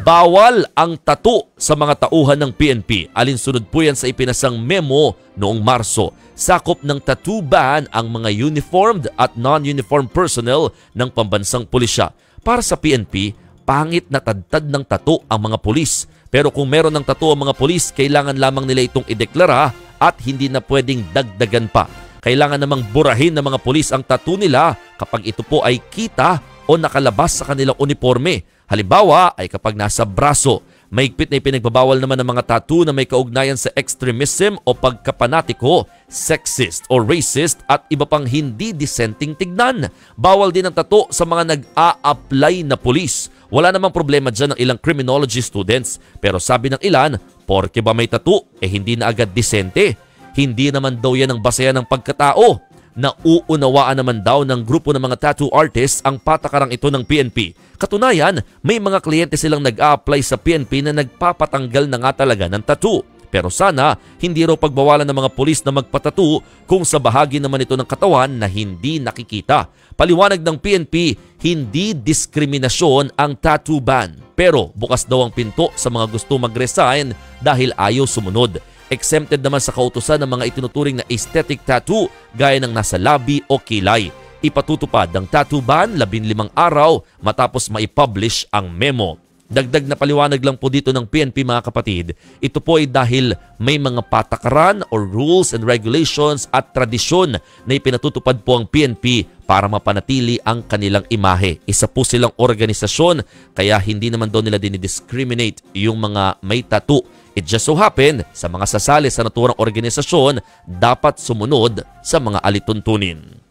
Bawal ang tattoo sa mga tauhan ng PNP. Alinsunod po yan sa ipinasang memo noong Marso. Sakop ng tattoo ban ang mga uniformed at non-uniformed personnel ng pambansang pulisya. Para sa PNP, pangit na tadtad ng tattoo ang mga pulis. Pero kung meron ng tattoo ang mga pulis, kailangan lamang nila itong ideklara at hindi na pwedeng dagdagan pa. Kailangan namang burahin ng mga pulis ang tattoo nila kapag ito po ay kita o nakalabas sa kanilang uniforme. Halimbawa ay kapag nasa braso. Mahigpit na ipinagbabawal naman ng mga tattoo na may kaugnayan sa extremism o pagkapanatiko, sexist o racist at iba pang hindi dissenting tignan. Bawal din ang tattoo sa mga nag-a-apply na pulis. Wala namang problema dyan ng ilang criminology students. Pero sabi ng ilan, porke ba may tattoo, hindi na agad disente. Hindi naman daw yan ang basehan ng pagkatao. Nauunawaan naman daw ng grupo ng mga tattoo artists ang patakarang ito ng PNP. Katunayan, may mga kliyente silang nag-a-apply sa PNP na nagpapatanggal na nga talaga ng tattoo. Pero sana, hindi raw pagbawalan ng mga pulis na magpatattoo kung sa bahagi naman ito ng katawan na hindi nakikita. Paliwanag ng PNP, hindi diskriminasyon ang tattoo ban. Pero bukas daw ang pinto sa mga gusto mag-resign dahil ayaw sumunod. Exempted naman sa kautusan ng mga itinuturing na aesthetic tattoo gaya ng nasa labi o kilay. Ipatutupad ang tattoo ban 15 araw matapos maipublish ang memo. Dagdag na paliwanag lang po dito ng PNP mga kapatid, ito po ay dahil may mga patakaran or rules and regulations at tradisyon na ipinatutupad po ang PNP para mapanatili ang kanilang imahe. Isa po silang organisasyon kaya hindi naman daw nila dinidiscriminate yung mga may tattoo. It just so happen, sa mga sasali sa naturang organisasyon, dapat sumunod sa mga alituntunin.